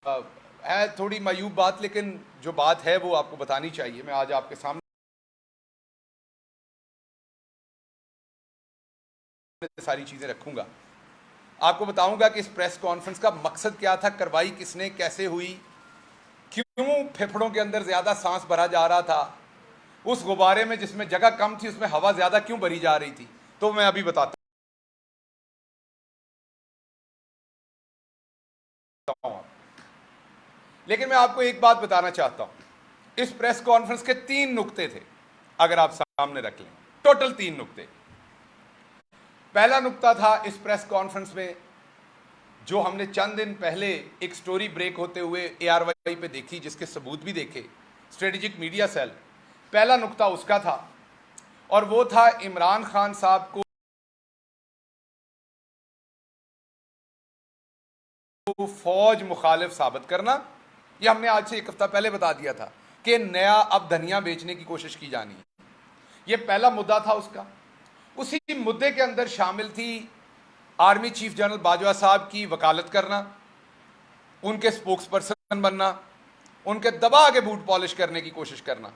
है थोड़ी मायूब बात, लेकिन जो बात है वो आपको बतानी चाहिए। मैं आज आपके सामने सारी चीज़ें रखूंगा, आपको बताऊंगा कि इस प्रेस कॉन्फ्रेंस का मकसद क्या था, करवाई किसने, कैसे हुई, क्यों फेफड़ों के अंदर ज़्यादा सांस भरा जा रहा था, उस गुब्बारे में जिसमें जगह कम थी उसमें हवा ज़्यादा क्यों भरी जा रही थी। तो मैं अभी बताता हूं, लेकिन मैं आपको एक बात बताना चाहता हूं। इस प्रेस कॉन्फ्रेंस के 3 नुक्ते थे, अगर आप सामने रख लें, टोटल 3 नुक्ते। पहला नुक्ता था इस प्रेस कॉन्फ्रेंस में, जो हमने चंद दिन पहले एक स्टोरी ब्रेक होते हुए ARY पे देखी, जिसके सबूत भी देखे, स्ट्रेटेजिक मीडिया सेल। पहला नुक्ता उसका था, और वो था इमरान खान साहब को फौज मुखालिफ साबित करना। ये हमने आज से 1 हफ्ता पहले बता दिया था कि नया अब धनिया बेचने की कोशिश की जानी है। ये पहला मुद्दा था उसका। उसी मुद्दे के अंदर शामिल थी आर्मी चीफ जनरल बाजवा साहब की वकालत करना, उनके स्पोक्स पर्सन बनना, उनके दबा के बूट पॉलिश करने की कोशिश करना।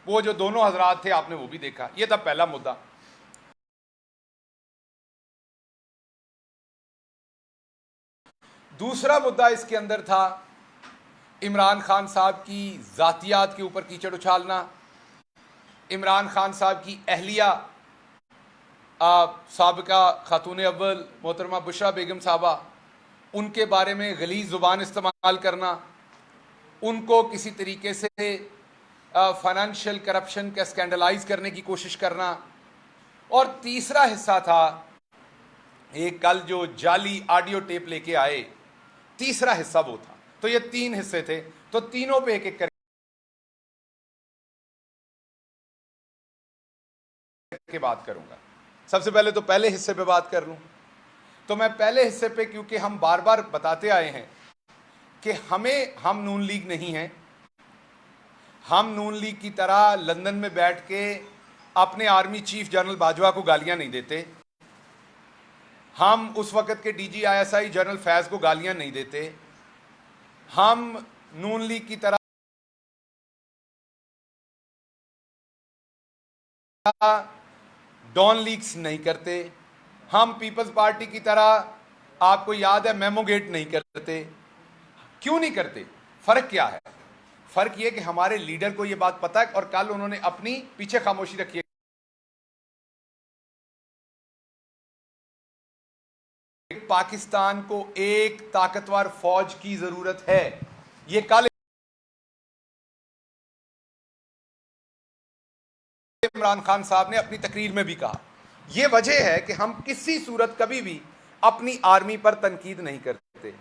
वो जो दोनों हजरात थे आपने वो भी देखा। ये था पहला मुद्दा। दूसरा मुद्दा इसके अंदर था इमरान खान साहब की जातियात के ऊपर कीचड़ उछालना, इमरान खान साहब की अहलिया साबिका खातून अव्वल मोहतरमा बुशरा बेगम साहबा, उनके बारे में गलीज़ ज़ुबान इस्तेमाल करना, उनको किसी तरीके से फाइनेंशियल करप्शन का स्कैंडलाइज करने की कोशिश करना। और तीसरा हिस्सा था एक कल जो जाली ऑडियो टेप लेके आए, तीसरा हिस्सा वो था। तो ये 3 हिस्से थे, तो तीनों पे एक एक करके बात करूंगा। सबसे पहले तो पहले हिस्से पे बात कर लूं। तो मैं पहले हिस्से पे, क्योंकि हम बार बार बताते आए हैं कि हम नून लीग नहीं हैं, हम नून लीग की तरह लंदन में बैठ के अपने आर्मी चीफ जनरल बाजवा को गालियां नहीं देते, हम उस वक्त के DGISI जनरल फैज को गालियां नहीं देते, हम नून लीग की तरह डॉन लीक्स नहीं करते, हम पीपल्स पार्टी की तरह आपको याद है मेमोगेट नहीं करते। क्यों नहीं करते? फर्क क्या है? फर्क यह कि हमारे लीडर को यह बात पता है, और कल उन्होंने अपनी पीछे खामोशी रखी है। पाकिस्तान को एक ताकतवर फौज की जरूरत है, यह कल इमरान खान साहब ने अपनी तकरीर में भी कहा। यह वजह है कि हम किसी सूरत कभी भी अपनी आर्मी पर तनकीद नहीं करते।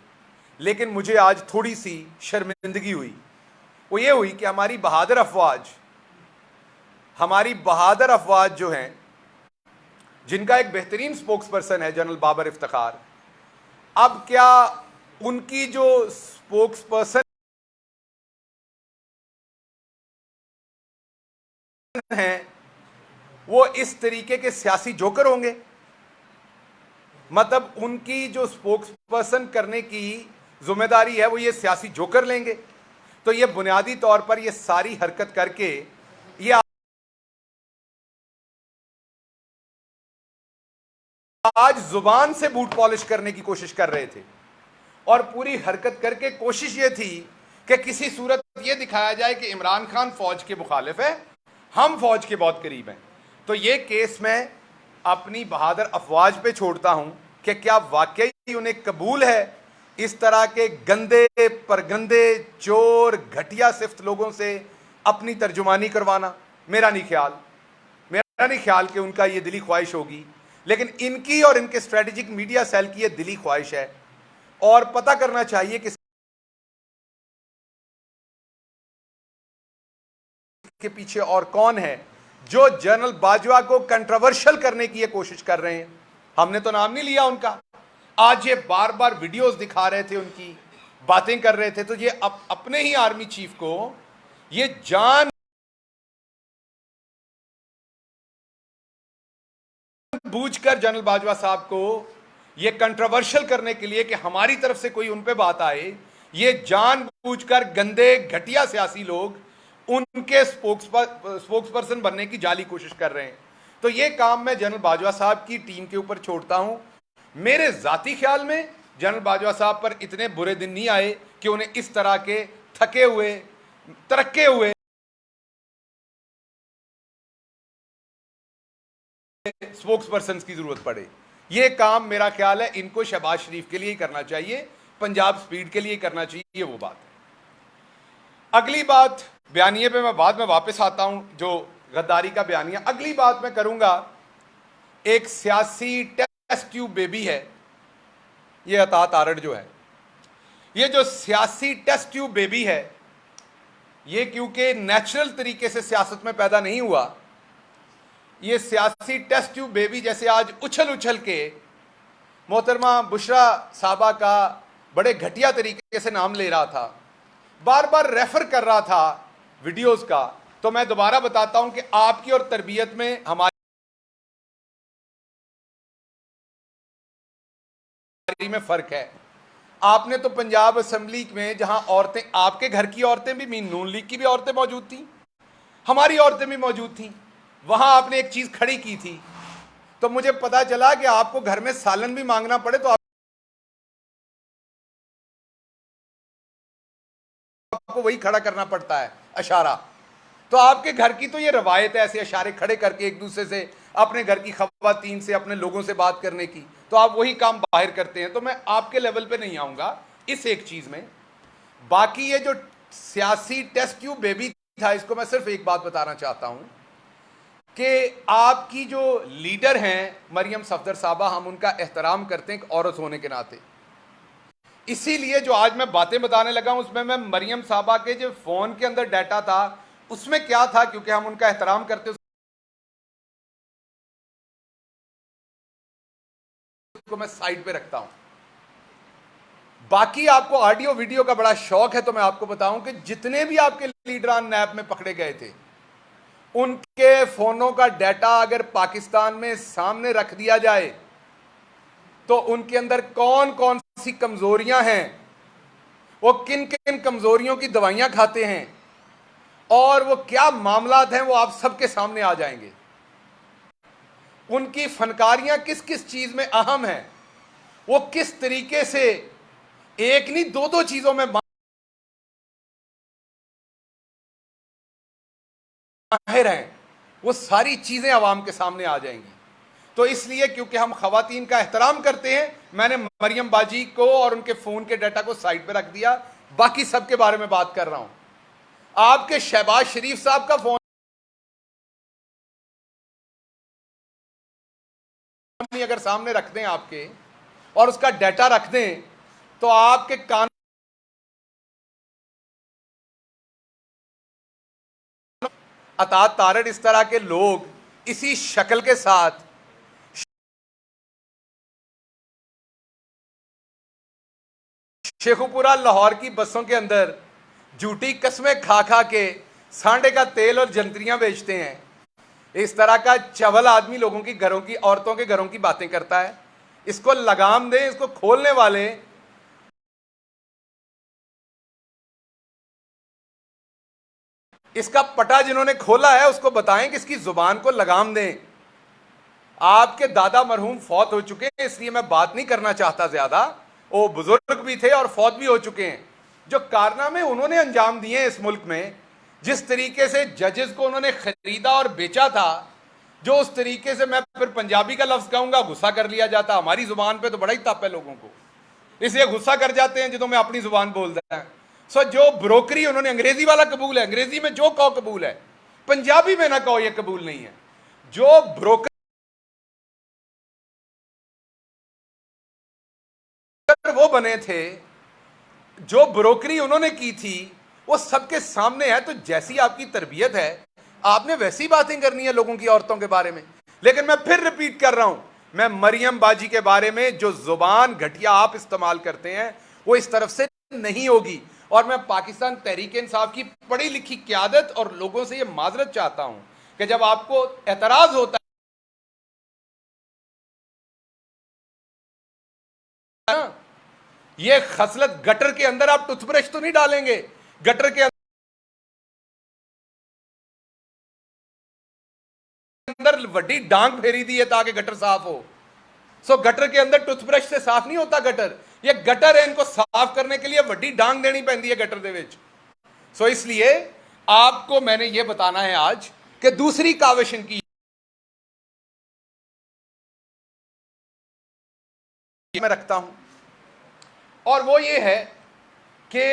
लेकिन मुझे आज थोड़ी सी शर्मिंदगी हुई। वो ये हुई कि हमारी बहादुर अफवाज जो हैं, जिनका एक बेहतरीन स्पोक्स पर्सन है जनरल बाबर इफ्तिखार, अब क्या उनकी जो स्पोक्स पर्सन हैं वो इस तरीके के सियासी जोकर होंगे? मतलब उनकी जो स्पोक्स पर्सन करने की जिम्मेदारी है वो ये सियासी जोकर लेंगे? तो ये बुनियादी तौर पर ये सारी हरकत करके ये आज जुबान से बूट पॉलिश करने की कोशिश कर रहे थे, और पूरी हरकत करके कोशिश ये थी कि किसी सूरत ये दिखाया जाए कि इमरान खान फौज के मुखालिफ है, हम फौज के बहुत करीब हैं। तो ये केस मैं अपनी बहादुर अफवाज पे छोड़ता हूं कि क्या वाकई उन्हें कबूल है इस तरह के गंदे परगंदे चोर घटिया सिफ्त लोगों से अपनी तर्जुमानी करवाना। मेरा नहीं ख्याल कि उनका ये दिली ख्वाहिश होगी, लेकिन इनकी और इनके स्ट्रेटेजिक मीडिया सेल की ये दिली ख्वाहिश है। और पता करना चाहिए कि के पीछे और कौन है जो जनरल बाजवा को कंट्रोवर्शियल करने की ये कोशिश कर रहे हैं। हमने तो नाम नहीं लिया उनका, आज ये बार बार वीडियोस दिखा रहे थे, उनकी बातें कर रहे थे। तो ये अपने ही आर्मी चीफ को ये जान बूझकर जनरल बाजवा साहब को ये कंट्रोवर्शियल करने के लिए कि हमारी तरफ से कोई उन पे बात आए ये जानबूझकर गंदे घटिया सियासी लोग उनके स्पोक्स पर्सन बनने की जाली कोशिश कर रहे हैं। तो ये काम मैं जनरल बाजवा साहब की टीम के ऊपर छोड़ता हूं। मेरे जाती ख्याल में जनरल बाजवा साहब पर इतने बुरे दिन नहीं आए कि उन्हें इस तरह के थके हुए, तरक्के हुए स्पोक्स पर्सन की जरूरत पड़े। ये काम मेरा ख्याल है इनको शहबाज शरीफ के लिए ही करना चाहिए, पंजाब स्पीड के लिए ही करना चाहिए। वो बात है। अगली बात बयानिए पे मैं बाद में वापस आता हूं, जो गद्दारी का बयानिया। अगली बात मैं करूंगा, एक सियासी टेस्ट ट्यूब बेबी है ये अता तारड़ जो है। ये जो सियासी टेस्ट ट्यूब बेबी है, ये क्योंकि नेचुरल तरीके से सियासत में पैदा नहीं हुआ, ये सियासी टेस्ट ट्यूब बेबी जैसे आज उछल उछल के मोहतरमा बुशरा साहबा का बड़े घटिया तरीके से नाम ले रहा था, बार बार रेफर कर रहा था वीडियोस का। तो मैं दोबारा बताता हूं कि आपकी और तरबियत में हमारी में फर्क है। आपने तो पंजाब असेंबली में, जहां औरतें, आपके घर की औरतें भी, मीन नून लीग की भी औरतें मौजूद थी, हमारी औरतें भी मौजूद थी, वहां आपने एक चीज खड़ी की थी। तो मुझे पता चला कि आपको घर में सालन भी मांगना पड़े तो आपको वही खड़ा करना पड़ता है, अशारा। तो आपके घर की तो ये रवायत है ऐसे अशारे खड़े करके एक दूसरे से, अपने घर की खवातीन से, अपने लोगों से बात करने की, तो आप वही काम बाहर करते हैं। तो मैं आपके लेवल पे नहीं आऊंगा इस एक चीज में। बाकी ये जो सियासी टेस्ट ट्यूब बेबी था, इसको मैं सिर्फ एक बात बताना चाहता हूं कि आपकी जो लीडर हैं मरियम सफदर साहबा, हम उनका एहतराम करते हैं एक औरत होने के नाते। इसीलिए जो आज मैं बातें बताने लगा हूं उसमें मैं मरियम साहबा के जो फोन के अंदर डाटा था उसमें क्या था, क्योंकि हम उनका एहतराम करते उसको मैं साइड पे रखता हूं। बाकी आपको ऑडियो वीडियो का बड़ा शौक है तो मैं आपको बताऊं कि जितने भी आपके लीडरान नैब में पकड़े गए थे, उनके फोनों का डाटा अगर पाकिस्तान में सामने रख दिया जाए तो उनके अंदर कौन कौन सी कमजोरियां हैं, वो किन किन कमजोरियों की दवाइयां खाते हैं, और वो क्या मामलात हैं, वो आप सबके सामने आ जाएंगे। उनकी फनकारियां किस किस चीज में अहम हैं, वो किस तरीके से एक नहीं दो दो चीजों में माहिर हैं, वो सारी चीजें आवाम के सामने आ जाएंगी। तो इसलिए क्योंकि हम खवातीन का एहतराम करते हैं, मैंने मरियम बाजी को और उनके फोन के डाटा को साइड पे रख दिया, बाकी सबके बारे में बात कर रहा हूं। आपके शहबाज शरीफ साहब का फोन अगर सामने रख दें आपके और उसका डाटा रख दें तो आपके कान अता तारड़ इस तरह के लोग इसी शक्ल के साथ शेखुपुरा लाहौर की बसों के अंदर झूठी कस्में खा खा के सांडे का तेल और जंतरियां बेचते हैं। इस तरह का चवल आदमी लोगों की घरों की, औरतों के घरों की बातें करता है। इसको लगाम दें, इसको खोलने वाले इसका पटा जिन्होंने खोला है उसको बताएं कि इसकी जुबान को लगाम दें। आपके दादा मरहूम फौत हो चुके हैं, इसलिए मैं बात नहीं करना चाहता ज्यादा। वो बुजुर्ग भी थे और फौत भी हो चुके हैं। जो कारनामे उन्होंने अंजाम दिए हैं इस मुल्क में, जिस तरीके से जजेस को उन्होंने खरीदा और बेचा था, जो उस तरीके से, मैं फिर पंजाबी का लफ्ज कहूंगा, गुस्सा कर लिया जाता। हमारी जुबान पे तो बड़ा ही तप है लोगों को, इसलिए गुस्सा कर जाते हैं ਜਦੋਂ मैं अपनी जुबान बोलता है। सो जो ब्रोकरी उन्होंने, अंग्रेजी वाला कबूल है, अंग्रेजी में जो कहो कबूल है, पंजाबी में ना कहो ये कबूल नहीं है। जो ब्रोकर वो बने थे, जो ब्रोकरी उन्होंने की थी, वो सबके सामने है। तो जैसी आपकी तरबियत है, आपने वैसी बातें करनी है लोगों की, औरतों के बारे में। लेकिन मैं फिर रिपीट कर रहा हूं, मैं मरियम बाजी के बारे में जो जुबान घटिया आप इस्तेमाल करते हैं वो इस तरफ से नहीं होगी। और मैं पाकिस्तान तहरीक इंसाफ की पढ़ी लिखी क़यादत और लोगों से यह माजरत चाहता हूं कि जब आपको एतराज होता है ये खसलत गटर के अंदर आप टूथब्रश तो नहीं डालेंगे, गटर के अंदर वड्डी डांग फेरी दी है ताकि गटर साफ हो। सो गटर के अंदर टूथब्रश से साफ नहीं होता गटर, ये गटर है, इनको साफ करने के लिए वड्डी डांग देनी पैंदी है गटर दे विच। सो इसलिए आपको मैंने ये बताना है आज कि दूसरी काविश इनकी मैं रखता हूं, और वो ये है कि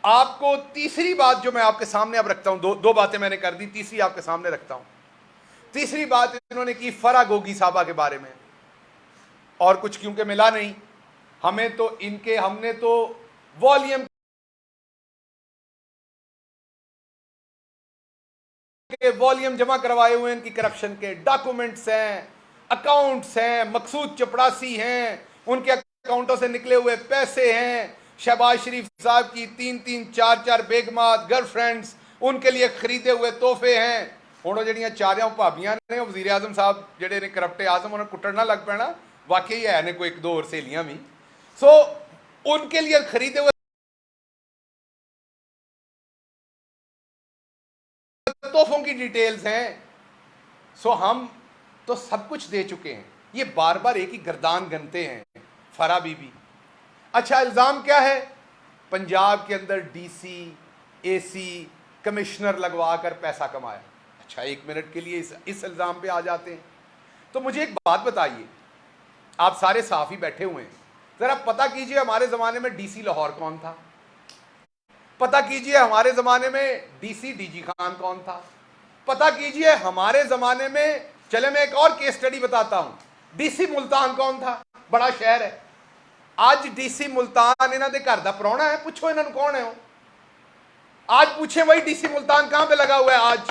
आपको तीसरी बात जो मैं आपके सामने अब रखता हूं, दो बातें मैंने कर दी, तीसरी आपके सामने रखता हूं। तीसरी बात इन्होंने की फरा गोगी साहबा के बारे में, और कुछ क्योंकि मिला नहीं हमें तो इनके, हमने तो वॉल्यूम के वॉल्यूम जमा करवाए हुए, इनकी करप्शन के डॉक्यूमेंट्स हैं, अकाउंट्स हैं, मकसूद चपड़ासी हैं, उनके अकाउंटों से निकले हुए पैसे हैं, शहबाज शरीफ साहब की 3-3 4-4 बेगमात गर्लफ्रेंड्स, उनके लिए खरीदे हुए तोहफे हैं। हुण जिहड़ियां चारों भाबियां ने वजीर आजम साहब जिहड़े ने करप्टे आजम उन्हें कुट्टण ना लग पैना, वाकई है ने कोई एक दो और सहेलियां भी। सो उनके लिए खरीदे हुए तोहफों की डिटेल्स हैं। सो हम तो सब कुछ दे चुके हैं, ये बार बार एक ही गर्दान गनते हैं फरा बीबी। अच्छा, इल्जाम क्या है? पंजाब के अंदर डीसी एसी कमिश्नर लगवा कर पैसा कमाया। अच्छा, 1 मिनट के लिए इस इल्जाम पे आ जाते हैं। तो मुझे एक बात बताइए, आप सारे साफी बैठे हुए हैं, जरा पता कीजिए हमारे जमाने में डीसी लाहौर कौन था? पता कीजिए हमारे जमाने में डीसी डीजी खान कौन था? पता कीजिए हमारे जमाने में, चले मैं एक और केस स्टडी बताता हूं, डीसी मुल्तान कौन था? बड़ा शहर है। आज डीसी मुल्तान इन्हों के घर का प्राहुणा है, पूछो इन्होंने कौन है वो? आज पूछे भाई डीसी मुल्तान कहां पे लगा हुआ है? आज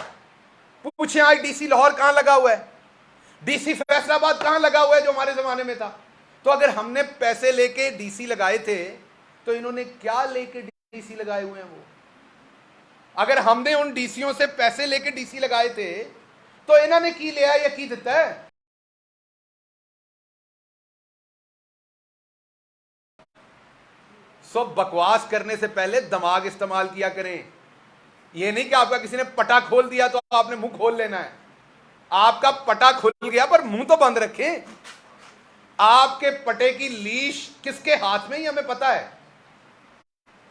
पूछे आज डीसी लाहौर कहां लगा हुआ है? डीसी फैसलाबाद कहां लगा हुआ है जो हमारे जमाने में था? तो अगर हमने पैसे लेके डीसी लगाए थे तो इन्होंने क्या लेके डीसी लगाए हुए हैं? वो अगर हमने उन डीसीओं से पैसे लेके डीसी लगाए थे तो इन्होंने की लिया या की दिता है? सो बकवास करने से पहले दिमाग इस्तेमाल किया करें। यह नहीं कि आपका किसी ने पटा खोल दिया तो आपने मुंह खोल लेना है। आपका पटा खुल गया पर मुंह तो बंद रखें। आपके पटे की लीश किसके हाथ में ही हमें पता है।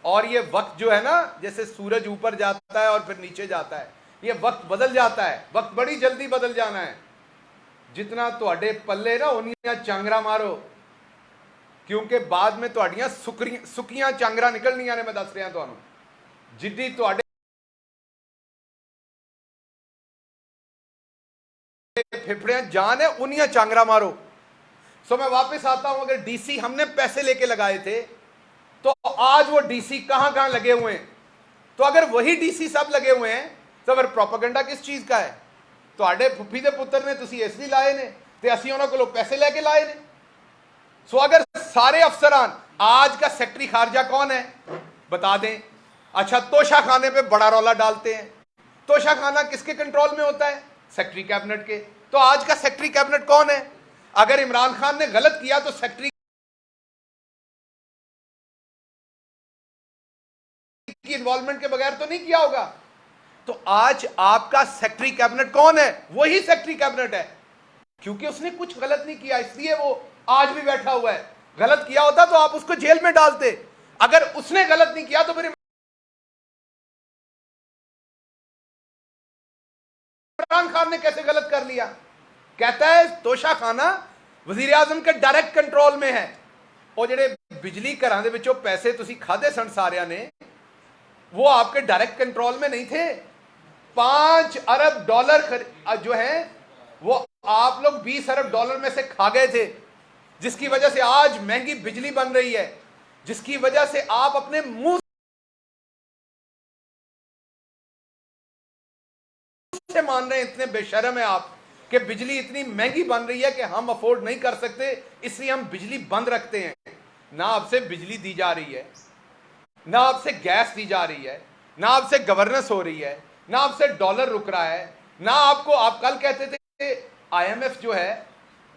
और ये वक्त जो है ना, जैसे सूरज ऊपर जाता है और फिर नीचे जाता है, ये वक्त बदल जाता है। वक्त बड़ी जल्दी बदल जाना है। जितना तुहाडे पल्ले ना उन्नियां चांगरा मारो, क्योंकि बाद में तुहाडियां सुकियां चांगरा निकलनियां ने। मैं दस रहा तुहानू, जिद्दी तुहाडे फेफड़ियां जान है उन्नियां चांगरा मारो। सो मैं वापस आता हूं, अगर डीसी हमने पैसे लेके लगाए थे तो आज वो डीसी कहां कहां लगे हुए हैं? तो अगर वही डीसी सब लगे हुए हैं तो फिर प्रोपेगेंडा किस चीज का है? तुहाडे फुफी दे पुत्र ने तुसी इसलिए लाए ने ते असीं उन्हां कोलों पैसे लेके लाए ने। सो अगर सारे अफसरान, आज का सेक्रेटरी खारजा कौन है बता दें? अच्छा, तोशा खाने पे बड़ा रौला डालते हैं। तोशा खाना किसके कंट्रोल में होता है? सेक्रेटरी कैबिनेट के। तो आज का सेक्रेटरी कैबिनेट कौन है? अगर इमरान खान ने गलत किया तो सेक्रेटरी की इन्वॉल्वमेंट के बगैर तो नहीं किया होगा। तो आज आपका सेक्रेटरी कैबिनेट कौन है? वही सेक्रेटरी कैबिनेट है, क्योंकि उसने कुछ गलत नहीं किया इसलिए वो आज भी बैठा हुआ है। गलत किया होता तो आप उसको जेल में डालते। अगर उसने गलत नहीं किया तो फिर इमरान खान ने कैसे गलत कर लिया? कहता है तोशा खाना वजीर आजम के डायरेक्ट कंट्रोल में है। और जेडे बिजली घरां दे विचों पैसे तुसी खादे सन सारियां ने, वो आपके डायरेक्ट कंट्रोल में नहीं थे। 5 अरब डॉलर जो है वो आप लोग 20 अरब डॉलर में से खा गए थे, जिसकी वजह से आज महंगी बिजली बन रही है, जिसकी वजह से आप अपने मुंह से मान रहे हैं, इतने बेशर्म है आप कि बिजली इतनी महंगी बन रही है कि हम अफोर्ड नहीं कर सकते, इसलिए हम बिजली बंद रखते हैं। ना आपसे बिजली दी जा रही है, ना आपसे गैस दी जा रही है, ना आपसे गवर्नेंस हो रही है, ना आपसे डॉलर रुक रहा है, ना आपको, आप कल कहते थे आईएमएफ जो है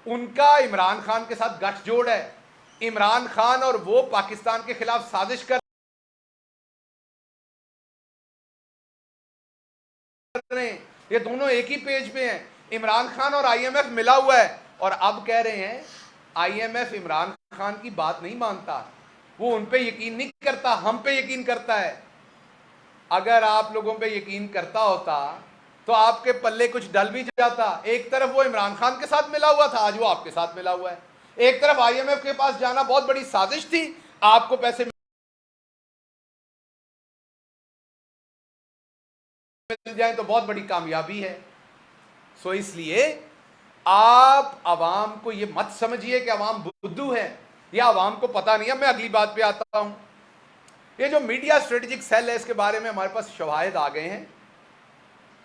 उनका इमरान खान के साथ गठजोड़ है। इमरान खान और वो पाकिस्तान के खिलाफ साजिश कर रहे हैं, ये दोनों एक ही पेज पे हैं। इमरान खान और आईएमएफ मिला हुआ है और अब कह रहे हैं आईएमएफ इमरान खान की बात नहीं मानता, वो उन पे यकीन नहीं करता, हम पे यकीन करता है। अगर आप लोगों पे यकीन करता होता तो आपके पल्ले कुछ डल भी जाता। एक तरफ वो इमरान खान के साथ मिला हुआ था, आज वो आपके साथ मिला हुआ है। एक तरफ आईएमएफ के पास जाना बहुत बड़ी साजिश थी, आपको पैसे मिल जाए तो बहुत बड़ी कामयाबी है। सो इसलिए आप आवाम को ये मत समझिए कि आवाम बुद्धू है या आवाम को पता नहीं है। मैं अगली बात पे आता हूं। ये जो मीडिया स्ट्रेटेजिक सेल है, इसके बारे में हमारे पास शवाहिद आ गए हैं।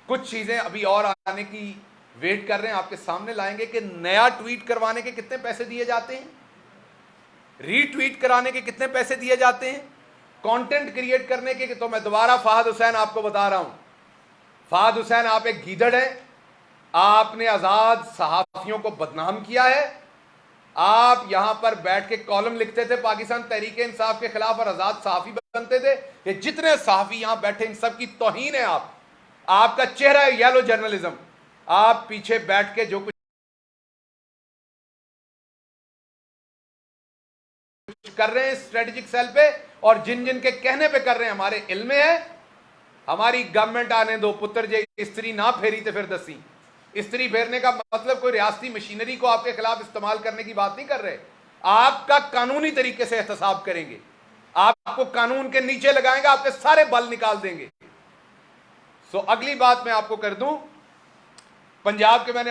कुछ चीजें अभी और आने की वेट कर रहे हैं, आपके सामने लाएंगे कि नया ट्वीट करवाने के कितने पैसे दिए जाते हैं, रीट्वीट कराने के कितने पैसे दिए जाते हैं, कंटेंट क्रिएट करने के। तो मैं दोबारा फहद हुसैन आपको बता रहा हूं, फहद हुसैन आप एक गीदड़ हैं, आपने आजाद सहाफियों को बदनाम किया है। आप यहां पर बैठ के कॉलम लिखते थे पाकिस्तान तहरीक इंसाफ के खिलाफ और आजाद सहाफी बनते थे। ये जितने सहाफी यहां बैठे इन सब की तौहीन है। आपका चेहरा है येलो जर्नलिज्म। आप पीछे बैठ के जो कुछ कर रहे हैं स्ट्रेटेजिक सेल पे और जिन जिन के कहने पे कर रहे हैं, हमारे इल्म में है। हमारी गवर्नमेंट आने दो पुत्र, जे स्त्री ना फेरी तो फिर दसी। स्त्री फेरने का मतलब कोई रियासती मशीनरी को आपके खिलाफ इस्तेमाल करने की बात नहीं कर रहे। आपका कानूनी तरीके से एहतसाब करेंगे, आपको कानून के नीचे लगाएंगे, आपके सारे बल निकाल देंगे। सो अगली बात मैं आपको कर दूं, पंजाब के मैंने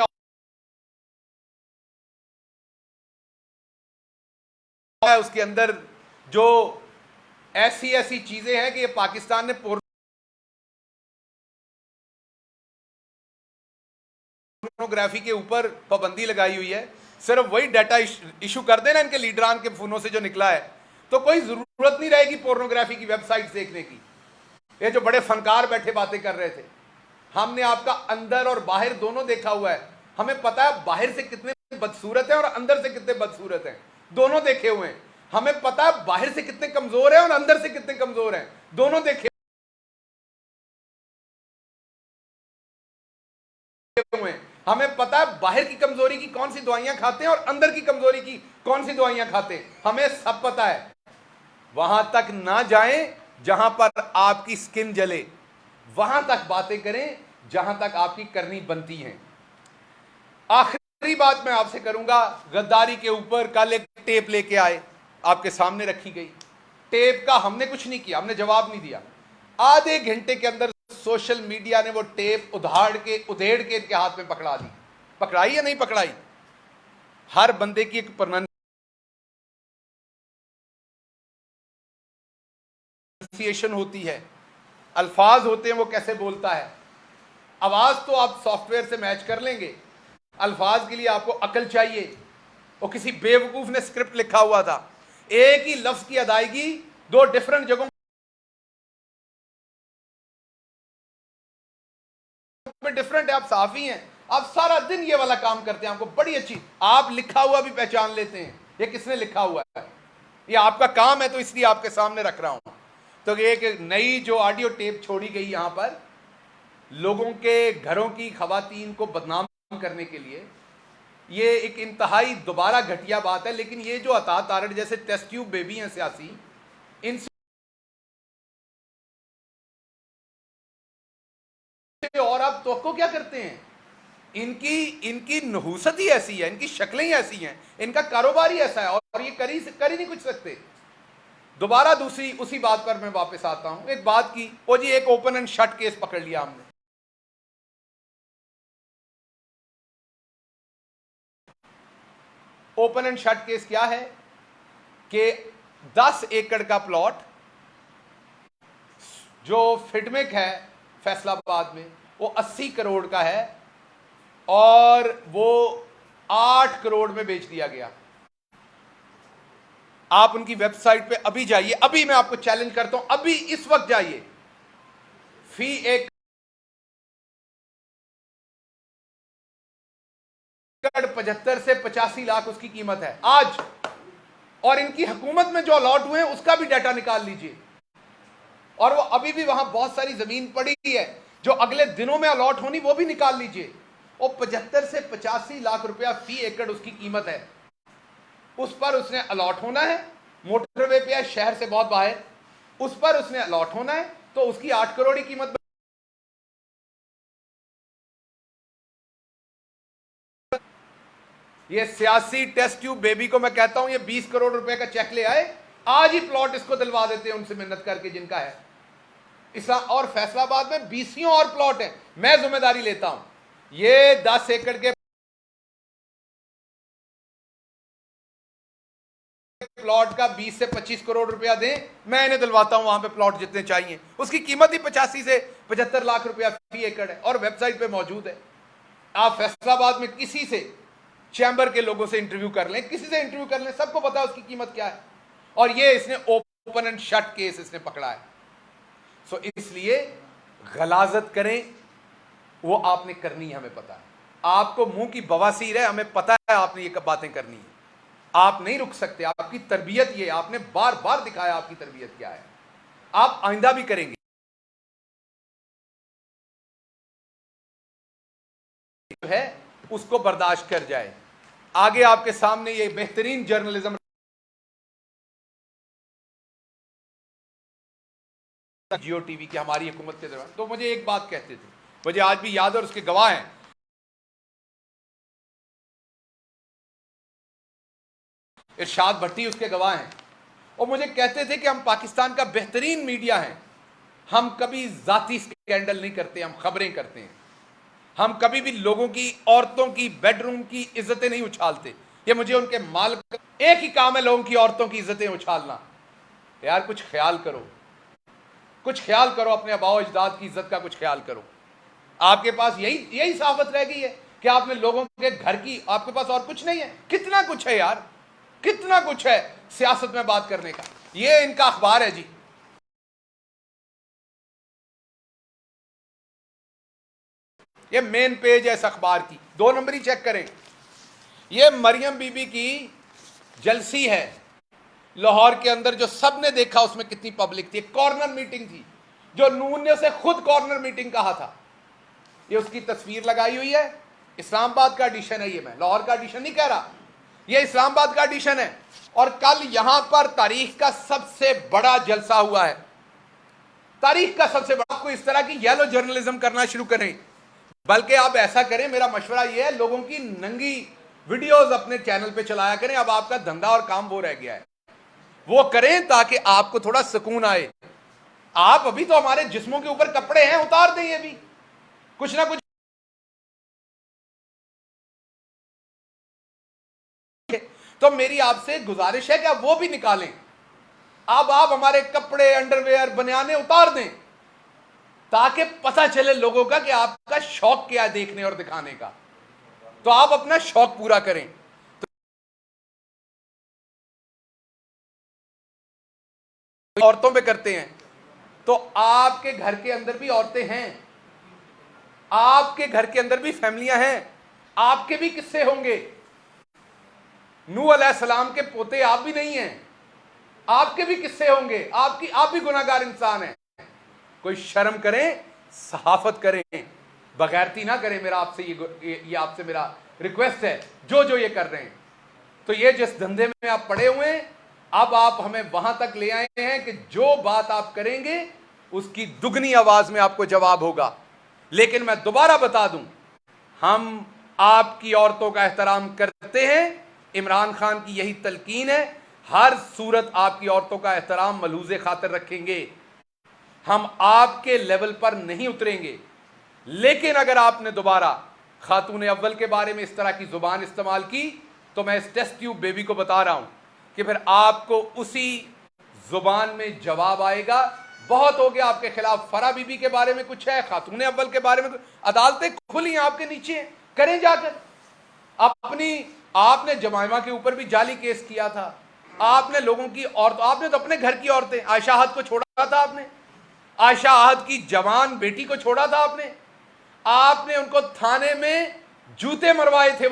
उसके अंदर जो ऐसी ऐसी चीजें हैं कि ये पाकिस्तान ने पोर्नोग्राफी के ऊपर पाबंदी लगाई हुई है। सिर्फ वही डाटा इशू कर देना इनके लीडरान के फोनों से जो निकला है, तो कोई जरूरत नहीं रहेगी पोर्नोग्राफी की वेबसाइट देखने की। ये जो बड़े फनकार बैठे बातें कर रहे थे, हमने आपका अंदर और बाहर दोनों देखा हुआ है। हमें पता है बाहर से कितने बदसूरत हैं और अंदर से कितने बदसूरत हैं, दोनों देखे हुए हैं। हमें पता है बाहर से कितने कमजोर हैं और अंदर से कितने कमजोर हैं, दोनों देखे हुए हैं। हमें पता है बाहर की कमजोरी की कौन सी दवाइयां खाते हैं और अंदर की कमजोरी की कौन सी दवाइयां खाते हैं, हमें सब पता है। वहां तक ना जाएं जहां पर आपकी स्किन जले, वहां तक बातें करें जहां तक आपकी करनी बनती है। आखिरी बात मैं आपसे करूंगा, गद्दारी के ऊपर कल एक टेप लेके आए, आपके सामने रखी गई टेप का हमने कुछ नहीं किया, हमने जवाब नहीं दिया। आधे घंटे के अंदर सोशल मीडिया ने वो टेप उधेड़ के इनके हाथ में पकड़ा दी। पकड़ाई या नहीं पकड़ाई? हर बंदे की एक प्रोनाउंसिएशन होती है, अल्फाज होते हैं, वो कैसे बोलता है। आवाज तो आप सॉफ्टवेयर से मैच कर लेंगे, अल्फाज के लिए आपको अकल चाहिए। वो किसी बेवकूफ ने स्क्रिप्ट लिखा हुआ था, एक ही लफ्ज की अदायगी दो डिफरेंट जगहों पे डिफरेंट है। आप साफी हैं, आप सारा दिन ये वाला काम करते हैं, आपको बड़ी अच्छी, आप लिखा हुआ भी पहचान लेते हैं ये किसने लिखा हुआ है। ये आपका काम है, तो इसलिए आपके सामने रख रहा हूं। तो एक नई जो ऑडियो टेप छोड़ी गई यहां पर लोगों के घरों की खवातीन को बदनाम करने के लिए, ये एक इंतहाई दोबारा घटिया बात है। लेकिन ये जो अता तारड़ जैसे टेस्ट ट्यूब बेबी हैं सियासी, इनसे और आप तो क्या करते हैं? इनकी नहूसत ही ऐसी है, इनकी शक्लें ही ऐसी हैं, इनका कारोबार ही ऐसा है और ये कर ही नहीं कुछ सकते। दोबारा दूसरी उसी बात पर मैं वापस आता हूं। एक बात की, वो जी एक ओपन एंड शट केस पकड़ लिया हमने। ओपन एंड शट केस क्या है कि 10 एकड़ का प्लॉट जो फिडमेक है फैसलाबाद में, वो 80 करोड़ का है और वो 8 करोड़ में बेच दिया गया। आप उनकी वेबसाइट पे अभी जाइए, अभी मैं आपको चैलेंज करता हूं, अभी इस वक्त जाइए, फी एक एकड़ 75 से 85 लाख उसकी कीमत है आज, और इनकी हुकूमत में जो अलॉट हुए हैं उसका भी डाटा निकाल लीजिए, और वो अभी भी वहां बहुत सारी जमीन पड़ी है जो अगले दिनों में अलॉट होनी, वो भी निकाल लीजिए। वो 75 से 85 लाख रुपया फी एकड़ उसकी कीमत है, उस पर उसने अलॉट होना है। मोटरवे पे है, शहर से बहुत बाहर, उस पर उसने अलॉट होना है, तो उसकी 8 करोड़ की कीमत। ये सियासी टेस्ट ट्यूब बेबी को मैं कहता हूं, ये 20 करोड़ रुपए का चेक ले आए, आज ही प्लॉट इसको दिलवा देते हैं उनसे मिन्नत करके जिनका है। और फैसलाबाद में 20 और प्लॉट है, मैं जिम्मेदारी लेता हूं। ये 10 एकड़ के प्लॉट का 20 से 25 करोड़ रुपया दें, मैं इन्हें दिलवाता हूं वहां पे प्लॉट जितने चाहिए। उसकी कीमत ही 85 से 75 लाख रुपया फी एकड़ है, और वेबसाइट पे मौजूद है। आप फैसलाबाद में किसी से, चैम्बर के लोगों से इंटरव्यू कर लें, किसी से इंटरव्यू कर लें, सबको पता है उसकी कीमत क्या है। और ये इसने ओपन एंड शट केस इसने पकड़ा है। सो इसलिए गलाजत करें, वो आपने करनी है, हमें पता है। आपको मुंह की बवासीर है, हमें पता है आपने ये बातें करनी है, आप नहीं रुक सकते। आपकी तरबियत ये, आपने बार बार दिखाया आपकी तरबियत क्या है, आप आइंदा भी करेंगे है, उसको बर्दाश्त कर जाए। आगे आपके सामने ये बेहतरीन जर्नलिज्म जियो टीवी की हमारी हुकूमत के दौरान, तो मुझे एक बात कहते थे, मुझे आज भी याद है, और उसके गवाह हैं इरशाद भट्टी, उसके गवाह हैं। और मुझे कहते थे कि हम पाकिस्तान का बेहतरीन मीडिया है, हम कभी जाती स्कैंडल नहीं करते, हम खबरें करते हैं, हम कभी भी लोगों की, औरतों की बेडरूम की इज्जतें नहीं उछालते। ये मुझे उनके मालिक, एक ही काम है लोगों की, औरतों की इज्जतें उछालना। यार कुछ ख्याल करो, कुछ ख्याल करो, अपने आबाओ अजदाद की इज्जत का कुछ ख्याल करो। आपके पास यही साफत रह गई है कि आपने लोगों के घर की, आपके पास और कुछ नहीं है। कितना कुछ है यार, कितना कुछ है सियासत में बात करने का। ये इनका अखबार है जी, ये मेन पेज है इस अखबार की, 2 नंबरी चेक करें। ये मरियम बीबी की जलसी है लाहौर के अंदर, जो सबने देखा उसमें कितनी पब्लिक थी। कॉर्नर मीटिंग थी, जो नून ने उसे खुद कॉर्नर मीटिंग कहा था। ये उसकी तस्वीर लगाई हुई है, इस्लामाबाद का एडिशन है ये, मैं लाहौर का एडिशन नहीं कह रहा, ये इस्लामाबाद का एडिशन है। और कल यहां पर तारीख का सबसे बड़ा जलसा हुआ है, तारीख का सबसे बड़ा। आपको इस तरह की येलो जर्नलिज्म करना शुरू करें, बल्कि आप ऐसा करें, मेरा मशवरा यह है, लोगों की नंगी वीडियोस अपने चैनल पे चलाया करें। अब आपका धंधा और काम वो रह गया है, वो करें ताकि आपको थोड़ा सुकून आए। आप अभी तो हमारे जिस्मों के ऊपर कपड़े हैं, उतार दें ये भी, कुछ ना कुछ। तो मेरी आपसे गुजारिश है कि आप वो भी निकालें। अब आप हमारे कपड़े, अंडरवेयर, बनियाने उतार दें, ताकि पता चले लोगों का कि आपका शौक क्या है देखने और दिखाने का। तो आप अपना शौक पूरा करें। तो औरतों पे करते हैं, तो आपके घर के अंदर भी औरतें हैं, आपके घर के अंदर भी फैमिलियां हैं, आपके भी किस्से होंगे। नूह अलैहिस्सलाम के पोते आप भी नहीं हैं, आपके भी किस्से होंगे, आप भी गुनाहगार इंसान हैं। कोई शर्म करें, सहाफत करें, बगैरती ना करें। मेरा आपसे ये आपसे मेरा रिक्वेस्ट है, जो ये कर रहे हैं। तो ये जिस धंधे में आप पड़े हुए हैं, अब आप हमें वहां तक ले आए हैं कि जो बात आप करेंगे उसकी दुगनी आवाज में आपको जवाब होगा। लेकिन मैं दोबारा बता दूं, हम आपकी औरतों का एहतराम करते हैं, इमरान खान की यही तलकीन है, हर सूरत आपकी औरतों का एहतराम मलूज़े खातिर रखेंगे। हम आपके लेवल पर नहीं उतरेंगे। लेकिन अगर आपने दोबारा खातून अव्वल के बारे में इस तरह की जुबान इस्तेमाल की, तो मैं इस टेस्ट ट्यूब बेबी को बता रहा हूं कि फिर आपको उसी जुबान में जवाब आएगा। बहुत हो गया आपके खिलाफ। फरा बीबी के बारे में कुछ है, खातून अव्वल के बारे में, अदालतें खुली हैं आपके नीचे, करें जाकर। आपने जमाइमा के ऊपर भी जाली केस किया था, आपने लोगों की आपने तो अपने घर की औरतें, आयशा आहद को छोड़ा था आपने, आयशा आहद की जवान बेटी को छोड़ा था आपने उनको थाने में जूते मरवाए थे।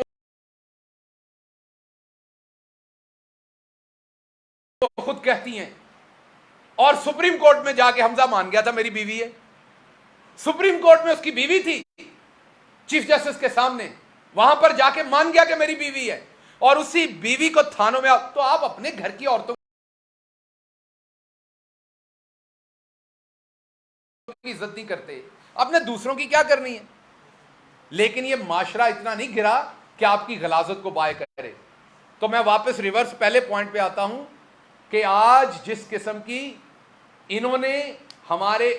कहती हैं, और सुप्रीम कोर्ट में जाके हमजा मान गया था मेरी बीवी है। सुप्रीम कोर्ट में उसकी बीवी थी, चीफ जस्टिस के सामने, वहां पर जाके मान गया कि मेरी बीवी है, और उसी बीवी को थानों में। तो आप अपने घर की औरतों की इज्जत नहीं करते, आपने दूसरों की क्या करनी है। लेकिन यह माशरा इतना नहीं गिरा कि आपकी गलाजत को बाय करे। तो मैं वापस रिवर्स पहले पॉइंट पे आता हूं कि आज जिस किस्म की इन्होंने हमारे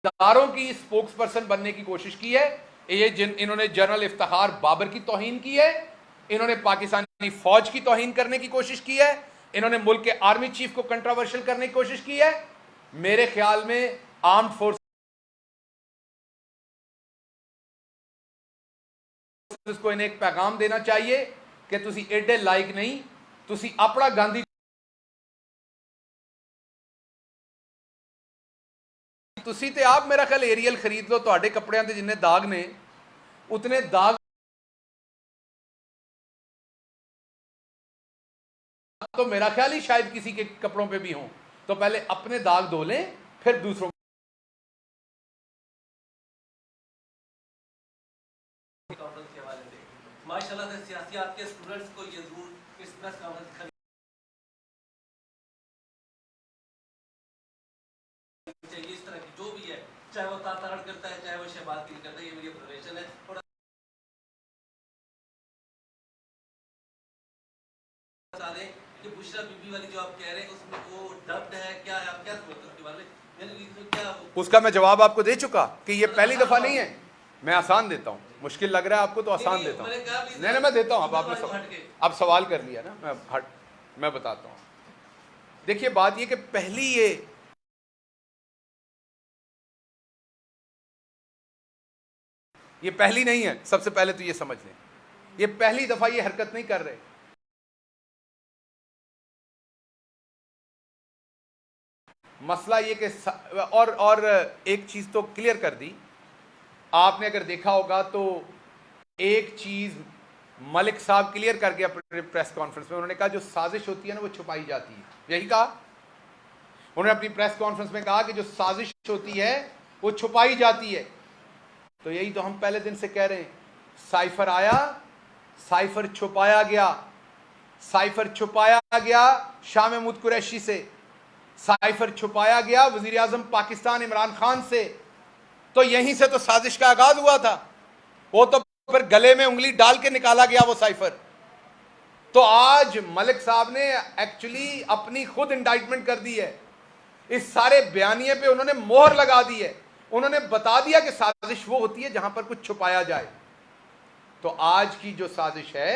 इदारों की स्पोक्स पर्सन बनने की कोशिश की है, ये इन्होंने जनरल इफ्तिखार बाबर की तौहीन की है, इन्होंने पाकिस्तानी फौज की तौहीन करने की कोशिश की है, इन्होंने मुल्क के आर्मी चीफ को कंट्रोवर्शियल करने की कोशिश की है। मेरे ख्याल में आर्म्ड फोर्सेस को इन्हें एक पैगाम देना चाहिए कि तुसी एडे लाइक नहीं, तुसी अपना गांधी तुसी ते आप मेरा ख्याल एरियल खरीद लो, ਤੁਹਾਡੇ ਕੱਪੜਿਆਂ ਤੇ ਜਿੰਨੇ ਦਾਗ ਨੇ उतने दाग तो मेरा ख्याल ही शायद किसी के कपड़ों पे भी हों। तो पहले अपने दाग धो लें, फिर दूसरों माशाल्लाह से सियासियात के स्टूडेंट्स को ये जरूर इस प्रेस कॉन्फ्रेंस चाहिए, इस तरह की जो भी है, चाहे वो तारण करता है, चाहे वो शहबाज गिल करता है, ये मेरी ऑब्जर्वेशन है। और बता दें कि बुशरा बीबी वाली जो आप कह रहे हैं उसमें वो डब्ड है, क्या है, आप क्या समझते हैं उसके बारे में? क्या उसका मैं जवाब आपको दे चुका कि ये पहली दफा नहीं है। मैं आसान देता हूं, मुश्किल लग रहा है आपको तो आसान देता हूं। नहीं मैं देता हूं। अब आपने अब सवाल कर लिया ना, मैं बताता हूं। देखिए बात ये कि पहली ये पहली नहीं है। सबसे पहले तो ये समझ लें, ये पहली दफा ये हरकत नहीं कर रहे। मसला ये कि और एक चीज तो क्लियर कर दी आपने, अगर देखा होगा तो एक चीज मलिक साहब क्लियर करके अपने प्रेस कॉन्फ्रेंस में उन्होंने कहा जो साजिश होती है ना वो छुपाई जाती है। यही कहा उन्होंने अपनी प्रेस कॉन्फ्रेंस में, कहा कि जो साजिश होती है वो छुपाई जाती है। तो यही तो हम पहले दिन से कह रहे हैं, साइफर आया, साइफर छुपाया गया, साइफर छुपाया गया शाह महमूद कुरैशी से, साइफर छुपाया गया वजीर आजम पाकिस्तान इमरान खान से। तो यहीं से तो साजिश का आगाज हुआ था। वो तो फिर गले में उंगली डाल के निकाला गया वो साइफर। तो आज मलिक साहब ने एक्चुअली अपनी खुद इंडाइटमेंट कर दी है, इस सारे बयानिए पे उन्होंने मोहर लगा दी है। उन्होंने बता दिया कि साजिश वो होती है जहां पर कुछ छुपाया जाए। तो आज की जो साजिश है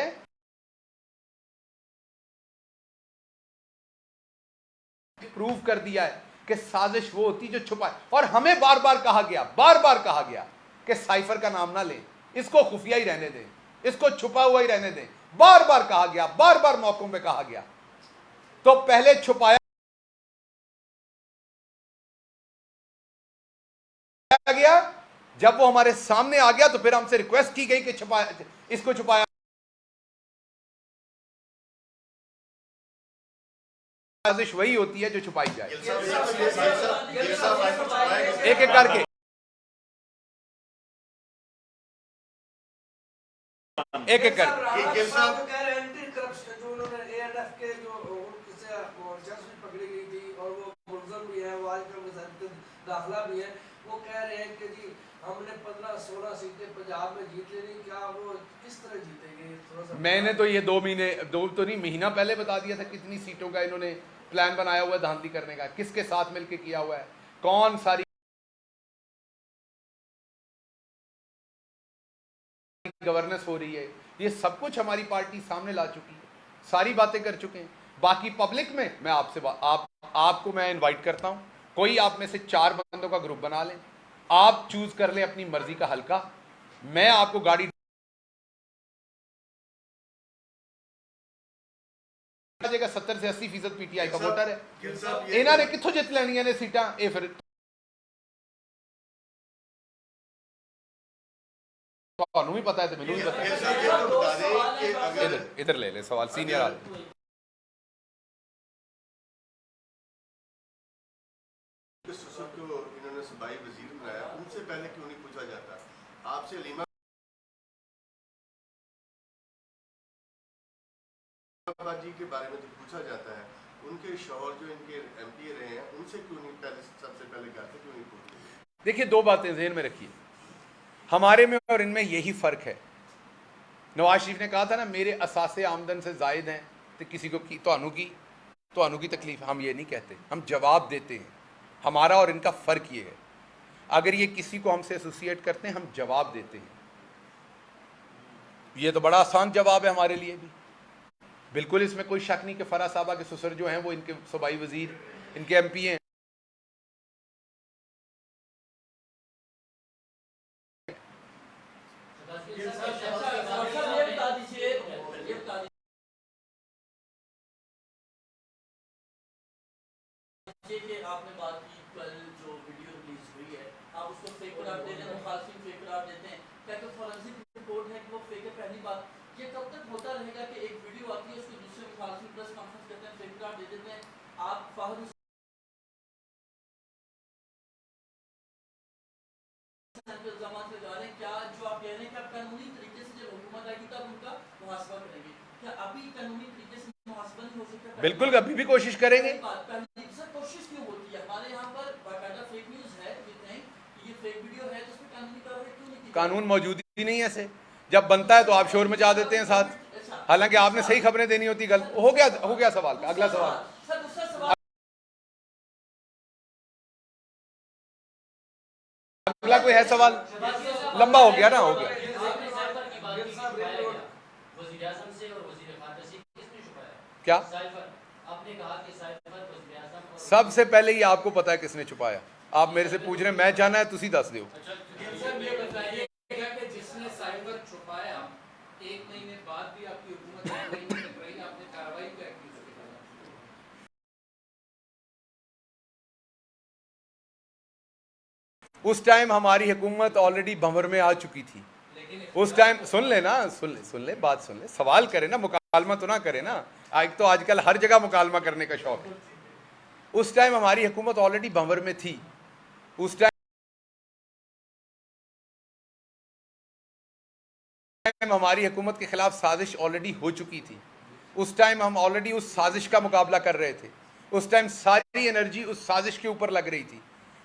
प्रूव कर दिया है कि साजिश वो होती जो छुपाए। और हमें बार बार कहा गया कि साइफर का नाम ना लें, इसको खुफिया ही रहने दें, इसको छुपा हुआ ही रहने दें। बार बार कहा गया, बार बार मौकों पे कहा गया। तो पहले छुपाया गया, जब वो हमारे सामने आ गया तो फिर हमसे रिक्वेस्ट की गई कि इसको छुपाया। साजिश वही होती है जो छुपाई जाए। एक एक करके पकड़ी गई थी और वो मुलज़म भी है, वो आजकल दाखिला भी है। वो कह रहे हैं कि जी हमने 15-16 सीटें पंजाब में जीत लेनी, क्या वो किस तरह जीतेंगे? थोड़ा सा मैंने तो ये 2 तो नहीं महीना पहले बता दिया था कितनी सीटों का इन्होंने प्लान बनाया हुआ है धांधली करने का, किसके साथ मिलकर किया हुआ है, कौन सारी गवर्नेंस हो रही है, ये सब कुछ हमारी पार्टी सामने ला चुकी है, सारी बातें कर चुके हैं। बाकी पब्लिक में मैं आपसे आपको मैं इनवाइट करता हूं, कोई आप में से 4 बंदों का ग्रुप बना लें, आप चूज कर लें अपनी मर्जी का हल्का, मैं आपको गाड़ी जगह 70 से 80% पीटीआई का वोटर है। इन्होंने कितों जित लैनियां ने सीटां, ये फिर ਤੁਹਾਨੂੰ ਵੀ ਪਤਾ है तो मैनू भी पता है। इधर ले सवाल सीनियर आदमी। इन्होंने सूबाई वजीर बनाया, उनसे पहले क्यों नहीं पूछा जाता? आपसे अलीमा जी के बारे में तो पूछा जाता है, उनके शौहर जो इनके एमपी रहे हैं उनसे क्यों नहीं पहले सबसे पहले करते, क्यों नहीं पूछते? देखिए, दो बातें ज़हन में रखिए, हमारे में और इनमें यही फ़र्क है। नवाज शरीफ ने कहा था ना, मेरे असासे आमदन से जायद हैं तो किसी को की तकलीफ। हम ये नहीं कहते, हम जवाब देते हैं। हमारा और इनका फ़र्क ये है, अगर ये किसी को हमसे एसोसिएट करते हैं हम जवाब देते हैं। ये तो बड़ा आसान जवाब है हमारे लिए भी, बिल्कुल इसमें कोई शक नहीं कि फरा साहबा के ससुर जो हैं वो इनके सूबाई वजीर, इनके एमपी हैं। आपने बात की कल जो वीडियो रिलीज हुई है, आप उसको फेक करार देते हैं, मुखालिफिन फेक करार देते हैं, क्या कोई फॉरेंसिक रिपोर्ट है कि वो फेक है? पहली बात, ये कब तक होता रहेगा कि एक वीडियो आती है उसको दूसरे मुखालिफिन प्रेस कॉन्फ्रेंस करते हैं, फेक करार दे देते हैं? आप फाहद इल्जामात लगा रहे हैं, क्या जो आप कह रहे हैं कि आप कानूनी तरीके से जब हुकूमत आएगी तब उनका मुहासबा करेंगे, क्या अभी कानूनी तरीके से मुहासबा नहीं हो सकता? बिल्कुल, अभी भी कोशिश करेंगे। कोशिश क्यों होती है? हमारे यहाँ पर बाकायदा फेक न्यूज़ है, कहते हैं कि ये फेक वीडियो है, तो उस पर कानूनी कार्रवाई क्यों नहीं की? कानून मौजूद ही नहीं है ऐसे, जब बनता है तो आप शोर मचा देते हैं साथ, हालांकि आपने सही खबरें देनी होती। गलत हो गया सवाल का। अगला सवाल, सर दूसरा सवाल, अगला कोई है सवाल? लंबा हो गया ना, हो गया। क्या आपने कहा कि सबसे पहले ये आपको पता है किसने छुपाया? आप मेरे से पूछ रहे हैं, मैं जाना है तुसी दस दो। जिसने साइबर छुपाया, 1 महीने बाद भी आपकी हुकूमत रही, आपने कार्रवाई क्या की? उस टाइम हमारी हुकूमत ऑलरेडी भंवर में आ चुकी थी। उस टाइम सुन ले ना, सुन ले बात, सुन ले, सवाल करे ना, मुकालमा तो ना करे ना। आज तो आजकल हर जगह मुकालमा करने का शौक है। उस टाइम हमारी हुकूमत ऑलरेडी भंवर में थी। उस टाइम हमारी हुकूमत के खिलाफ साजिश ऑलरेडी हो चुकी थी। उस टाइम हम ऑलरेडी उस साजिश का मुकाबला कर रहे थे। उस टाइम सारी एनर्जी उस साजिश के ऊपर लग रही थी।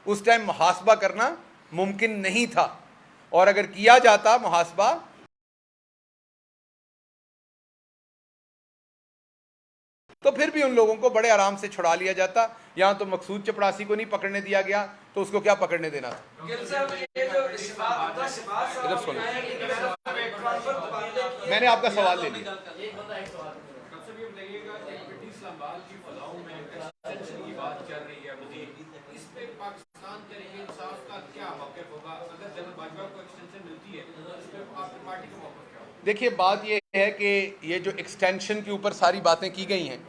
उस टाइम मुहासबा करना मुमकिन नहीं था, और अगर किया जाता मुहासबा तो फिर भी उन लोगों को बड़े आराम से छुड़ा लिया जाता। यहां तो मकसूद चपड़ासी को नहीं पकड़ने दिया गया, तो उसको क्या पकड़ने देना था? इधर सुनो, मैंने आपका सवाल ले लिया। देखिए, बात यह है कि ये जो एक्सटेंशन के ऊपर सारी बातें की गई हैं,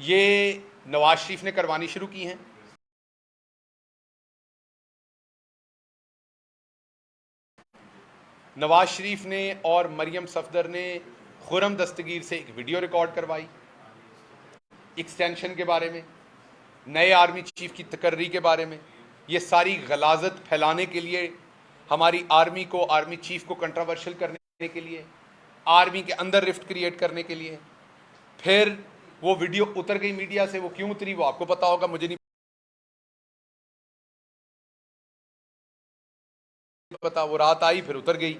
ये नवाज शरीफ ने करवानी शुरू की हैं। नवाज शरीफ ने और मरियम सफदर ने खुरम दस्तगीर से एक वीडियो रिकॉर्ड करवाई एक्सटेंशन के बारे में, नए आर्मी चीफ की तकर्री के बारे में। ये सारी गलाजत फैलाने के लिए, हमारी आर्मी को, आर्मी चीफ को कंट्रोवर्शियल करने के लिए, आर्मी के अंदर रिफ्ट क्रिएट करने के लिए। फिर वो वीडियो उतर गई मीडिया से। वो क्यों उतरी वो आपको पता होगा, मुझे नहीं पता। वो रात आई फिर उतर गई।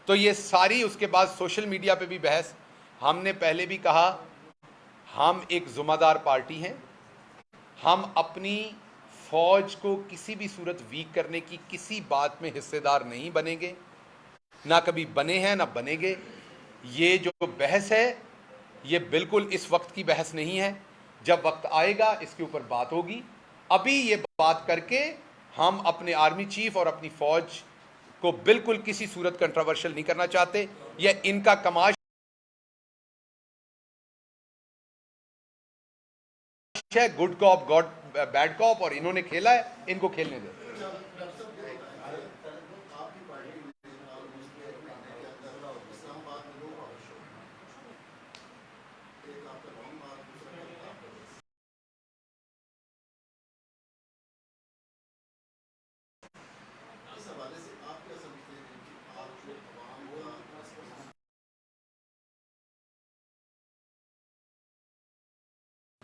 तो ये सारी, उसके बाद सोशल मीडिया पे भी बहस। हमने पहले भी कहा, हम एक जुम्मेदार पार्टी हैं। हम अपनी फौज को किसी भी सूरत वीक करने की किसी बात में हिस्सेदार नहीं बनेंगे, ना कभी बने हैं ना बनेंगे। ये जो बहस है ये बिल्कुल इस वक्त की बहस नहीं है। जब वक्त आएगा इसके ऊपर बात होगी। अभी ये बात करके हम अपने आर्मी चीफ और अपनी फौज को बिल्कुल किसी सूरत कंट्रोवर्शियल नहीं करना चाहते। यह इनका कमाश है, good cop God bad cop, और इन्होंने खेला है, इनको खेलने दे।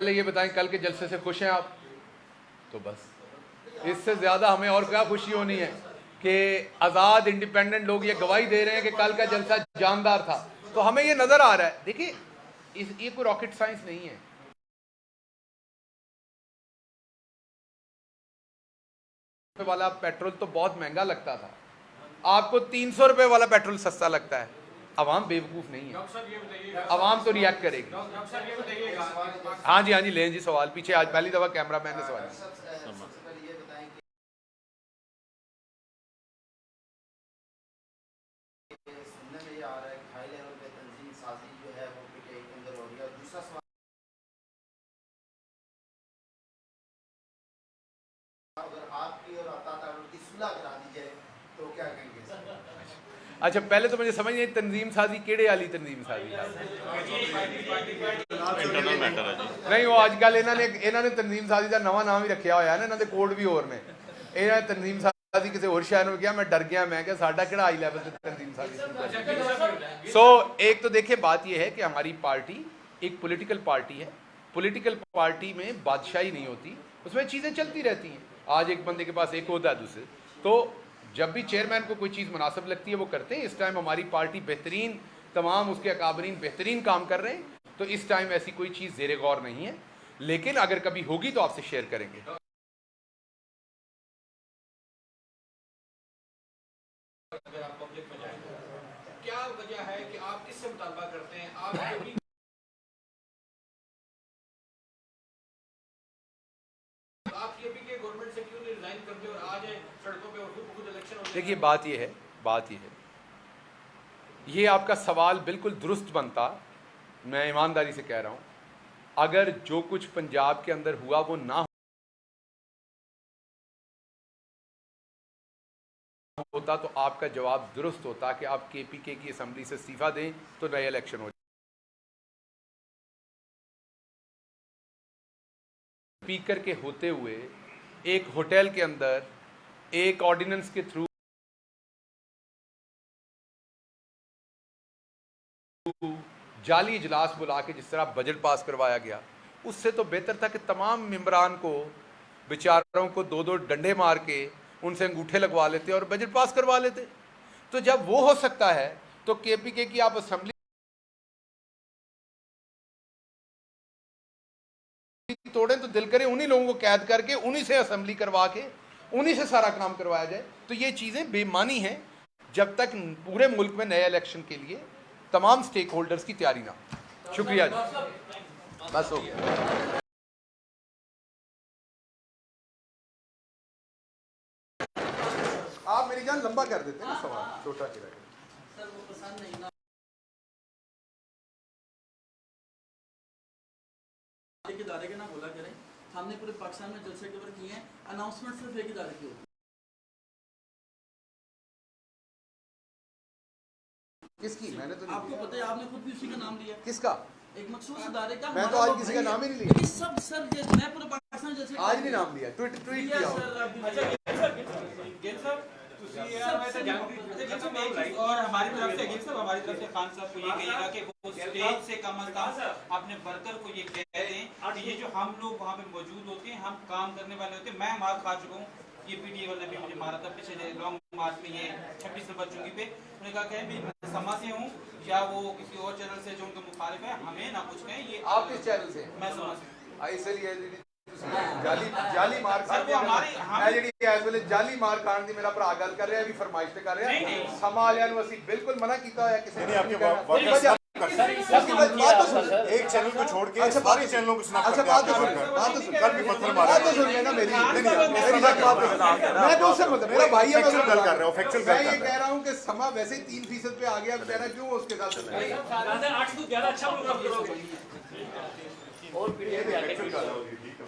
पहले ये बताएं कल के जलसे से खुश हैं आप? तो बस इससे ज़्यादा हमें और क्या खुशी होनी है कि आज़ाद इंडिपेंडेंट लोग ये गवाही दे रहे हैं कि कल का जलसा जानदार था। तो हमें ये नज़र आ रहा है, देखिए ये कोई रॉकेट साइंस नहीं है। वाला पेट्रोल तो बहुत महंगा लगता था, आपको 300 रुपए वाला पेट्रोल सस्ता लगता है। अवाम बेवकूफ़ नहीं है, अवाम तो रिएक्ट करेगी। हाँ जी लें जी सवाल पीछे। आज पहली दफ़ा कैमरा मैन ने सवाल। अगर आपकी और अता की सुलह करा दी जाए तो क्या कहेंगे? अच्छा पहले तो मुझे समझ नहीं तंजीम साजी केड़े वाली तंजीम साजी नहीं, वो आजकल इन्होंने तंजीम साजी का नवा नाम ही रखा होया है ना, इन्होंने कोड भी होर ने। इन्होंने तंजीम साजी किसी और शहर में किया, मैं डर गया, मैं क्या साडा केड़ा हाई लेवल से तंजीम साजी। सो एक तो देखिए बात यह है कि हमारी पार्टी एक पॉलिटिकल पार्टी है। पॉलिटिकल पार्टी में बादशाही नहीं होती, उसमें चीज़ें चलती रहती हैं। आज एक बंदे के पास एक होता है दूसरे, तो जब भी चेयरमैन को कोई चीज़ मुनासिब लगती है वो करते हैं। इस टाइम हमारी पार्टी बेहतरीन, तमाम उसके अकाबरीन बेहतरीन काम कर रहे हैं, तो इस टाइम ऐसी कोई चीज़ ज़ेरे गौर नहीं है, लेकिन अगर कभी होगी तो आपसे शेयर करेंगे। अगर आप पब्लिक में जाएं तो क्या वजह है कि आप किससे मुतालबा करते हैं? आप गवर्नमेंट से क्यों नहीं रिजाइन करते और आ जाए सड़कों पे और खुद इलेक्शन हो जाए? देखिए बात यह है, ये आपका सवाल बिल्कुल दुरुस्त बनता, मैं ईमानदारी से कह रहा हूँ, अगर जो कुछ पंजाब के अंदर हुआ वो ना होता तो आपका जवाब दुरुस्त होता कि आप केपीके की असेंबली से इस्तीफा दें तो नए इलेक्शन हो जाए। स्पीकर के होते हुए एक होटल के अंदर एक ऑर्डिनेंस के थ्रू जाली इजलास बुला के जिस तरह बजट पास करवाया गया, उससे तो बेहतर था कि तमाम मेंबरान को बेचारों को दो दो डंडे मार के उनसे अंगूठे लगवा लेते और बजट पास करवा लेते। तो जब वो हो सकता है तो केपीके की आप असेंबली तोड़ें तो दिल करे उन्हीं लोगों को कैद करके उन्हीं से असेंबली करवा के उन्हीं से सारा काम करवाया जाए। तो ये चीज़ें बेमानी हैं जब तक पूरे मुल्क में नए इलेक्शन के लिए तमाम स्टेक होल्डर्स की तैयारी ना। शुक्रिया जी, बस हो गया। आप मेरी जान लंबा कर देते हैं ना सवाल, छोटा किया सर वो पसंद नहीं ना एक इदारे के ना बोला करें। हमने पूरे पाकिस्तान में जलसे कवर किए हैं, अनाउंसमेंट सिर्फ एक इदारे की होती है। किसकी? मैंने तो नहीं आपको पता है, आपने खुद भी उसी का नाम लिया। किसका? एक मखसूस इदारे का। मैं तो आज किसी का नाम ही नहीं लिया। सब सर मैं पूरे पाकिस्तान जलसे आज नहीं नाम लिया, ट्वीट किया। और हमारी तरफ से हमारी तरफ से खान साहब को ये कहिएगा कि वो स्टेज से कम अज कम अपने वर्कर को ये कह दें कि ये जो हम लोग वहाँ पे मौजूद होते हैं, हम काम करने वाले होते हैं। मैं मार खा चुका हूँ, ये पीटीए वाले भी मुझे मारा था पिछले लॉन्ग मार्च में, ये 26 नंबर चुंगी पे। उन्होंने कहा कि मैं समा से हूँ या वो किसी और चैनल से जो उनके मुखालिफ है, हमें ना कुछ कहें। ये आप किस चैनल से? मैं समा से। इसलिए जाली मार जाली मार खान दी मेरा भरा गल कर रहा है, फरमाइश ते कर रहा है। समा वालियां नूं असीं बिल्कुल मना कीता होया किसी ने एक चैनल को छोड़ के सारे चैनलों को सुना। अच्छा बात तो सुन, कल भी पत्थर मारा। बात तो सुन लेना मेरी बात तो सुन। मैं तो उससे मतलब मेरा भाई है, मैं गल कर रहा हूं, फैक्चुअल गल कर रहा हूं। मैं ये कह रहा हूं कि समा वैसे ही 3% पे आ गया, बेचारा क्यों उसके साथ चल रहा है? 8 से 11 अच्छा प्रोग्राम करोगे और फैक्चुअल गल हो गई, ठीक है।